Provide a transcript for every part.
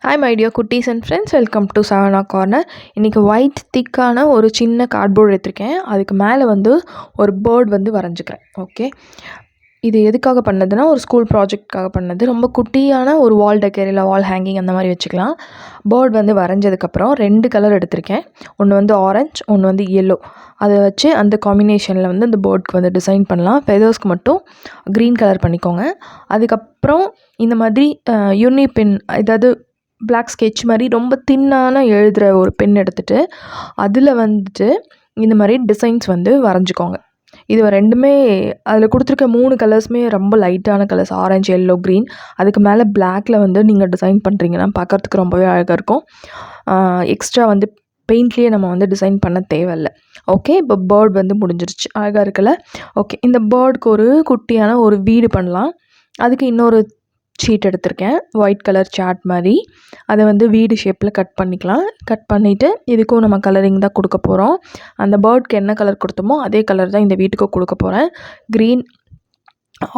Hi my dear குட்டீஸ் and friends, welcome to Savana corner. இன்றைக்கி white திக்கான ஒரு சின்ன கார்ட்போர்டு எடுத்திருக்கேன். அதுக்கு மேலே ஒரு பேர்ட் வரைஞ்சிக்கிறேன். ஓகே, இது எதுக்காக பண்ணதுன்னா ஒரு ஸ்கூல் ப்ராஜெக்ட்காக பண்ணது. ரொம்ப குட்டியான ஒரு வால் டெக்கர் இல்லை வால் ஹேங்கிங் அந்த மாதிரி வச்சுக்கலாம். பேர்ட் வரைஞ்சதுக்கப்புறம் 2 கலர் எடுத்திருக்கேன். ஒன்று ஆரஞ்ச், ஒன்று எல்லோ. அதை வச்சு அந்த காம்பினேஷனில் அந்த பேர்ட்க்கு டிசைன் பண்ணலாம். ஃபெதர்ஸ்க்கு மட்டும் க்ரீன் கலர் பண்ணிக்கோங்க. அதுக்கப்புறம் இந்த மாதிரி யூனி பென், ஏதாவது பிளாக் ஸ்கெட்ச் மாதிரி ரொம்ப தின்னான எழுதுகிற ஒரு பென் எடுத்துகிட்டு அதில் இந்த மாதிரி டிசைன்ஸ் வரைஞ்சிக்கோங்க. இது ரெண்டுமே அதில் கொடுத்துருக்க 3 கலர்ஸுமே ரொம்ப லைட்டான கலர்ஸ், ஆரஞ்சு, எல்லோ, க்ரீன். அதுக்கு மேலே பிளாக்கில் நீங்கள் டிசைன் பண்ணுறீங்கன்னா பார்க்குறதுக்கு ரொம்பவே அழகாக இருக்கும். எக்ஸ்ட்ரா பெயிண்ட்லேயே நம்ம டிசைன் பண்ண தேவையில்லை. ஓகே, இப்போ பேர்ட் முடிஞ்சிருச்சு. அழகாக இருக்குல்ல? ஓகே, இந்த பேர்டுக்கு ஒரு குட்டியான ஒரு வீடு பண்ணலாம். அதுக்கு இன்னொரு ஷீட் எடுத்திருக்கேன், ஒயிட் கலர் சார்ட் மாதிரி. அதை வீடு ஷேப்பில் கட் பண்ணிக்கலாம். கட் பண்ணிவிட்டு இதுக்கும் நம்ம கலரிங் தான் கொடுக்க போகிறோம். அந்த பேர்ட்க்கு என்ன கலர் கொடுத்தோமோ அதே கலர் தான் இந்த வீட்டுக்கு கொடுக்க போகிறேன். க்ரீன்,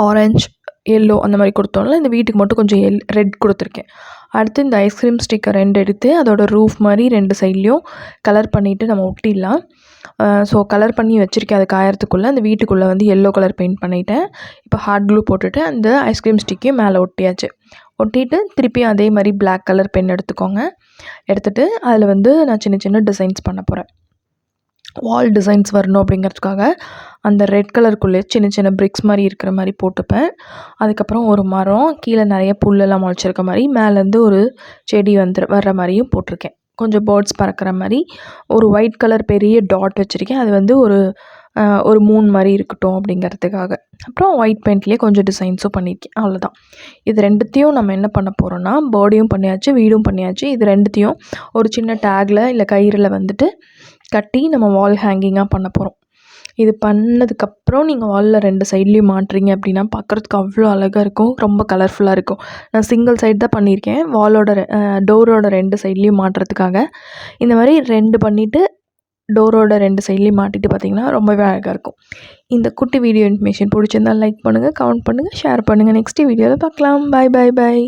ஆரஞ்ச், எல்லோ அந்த மாதிரி கொடுத்தோம்ல, இந்த வீட்டுக்கு மட்டும் கொஞ்சம் ரெட் கொடுத்துருக்கேன். அடுத்து இந்த ஐஸ்கிரீம் ஸ்டிக்கர் 2 எடுத்து அதோட ரூஃப் மாதிரி 2 சைட்லேயும் கலர் பண்ணிவிட்டு நம்ம ஒட்டிடலாம். ஸோ கலர் பண்ணி வச்சுருக்கேன். அது காயறதுக்குள்ளே அந்த வீட்டுக்குள்ளே எல்லோ கலர் பெயிண்ட் பண்ணிவிட்டேன். இப்போ ஹாட் க்ளூ போட்டுட்டு அந்த ஐஸ்கிரீம் ஸ்டிக்கையும் மேலே ஒட்டியாச்சு. ஒட்டிட்டு திருப்பியும் அதே மாதிரி பிளாக் கலர் பென் எடுத்துக்கோங்க. எடுத்துகிட்டு அதில் நான் சின்ன சின்ன டிசைன்ஸ் பண்ண போகிறேன். வால் டிசைன்ஸ் வரணும் அப்படிங்கிறதுக்காக அந்த ரெட் கலருக்குள்ளே சின்ன சின்ன பிரிக்ஸ் மாதிரி இருக்கிற மாதிரி போட்டுப்பேன். அதுக்கப்புறம் ஒரு மரம், கீழே நிறைய புல்லெல்லாம் முளைச்சிருக்க மாதிரி, மேலேருந்து ஒரு செடி வர்ற மாதிரியும் போட்டிருக்கேன். கொஞ்சம் பேர்ட்ஸ் பறக்கிற மாதிரி ஒரு ஒயிட் கலர் பெரிய டாட் வச்சுருக்கேன். அது ஒரு மூன் மாதிரி இருக்கட்டும் அப்படிங்கிறதுக்காக. அப்புறம் ஒயிட் பெயிண்ட்லேயே கொஞ்சம் டிசைன்ஸும் பண்ணியிருக்கேன். அவ்வளோதான். இது ரெண்டுத்தையும் நம்ம என்ன பண்ண போகிறோன்னா, பேர்டையும் பண்ணியாச்சு, வீடும் பண்ணியாச்சு. இது ரெண்டுத்தையும் ஒரு சின்ன டேக்கில் இல்லை கயிறில் கட்டி நம்ம வால் ஹேங்கிங்காக பண்ண போகிறோம். இது பண்ணதுக்கப்புறம் நீங்கள் வாலில் 2 சைட்லேயும் மாட்டுறீங்க அப்படின்னா பார்க்குறதுக்கு அவ்வளோ அழகாக இருக்கும். ரொம்ப கலர்ஃபுல்லாக இருக்கும். நான் சிங்கிள் சைடு தான் பண்ணியிருக்கேன். டோரோட 2 சைட்லேயும் மாட்டுறதுக்காக. இந்த மாதிரி 2 பண்ணிவிட்டு டோரோட 2 சைட்லேயும் மாட்டிட்டு பார்த்திங்கன்னா ரொம்பவே அழகாக இருக்கும். இந்த குட்டி வீடியோ இன்ஃபர்மேஷன் பிடிச்சிருந்தால் லைக் பண்ணுங்கள், கமெண்ட் பண்ணுங்கள், ஷேர் பண்ணுங்கள். நெக்ஸ்ட் வீடியோவில் பார்க்கலாம். பாய் பாய் பாய்.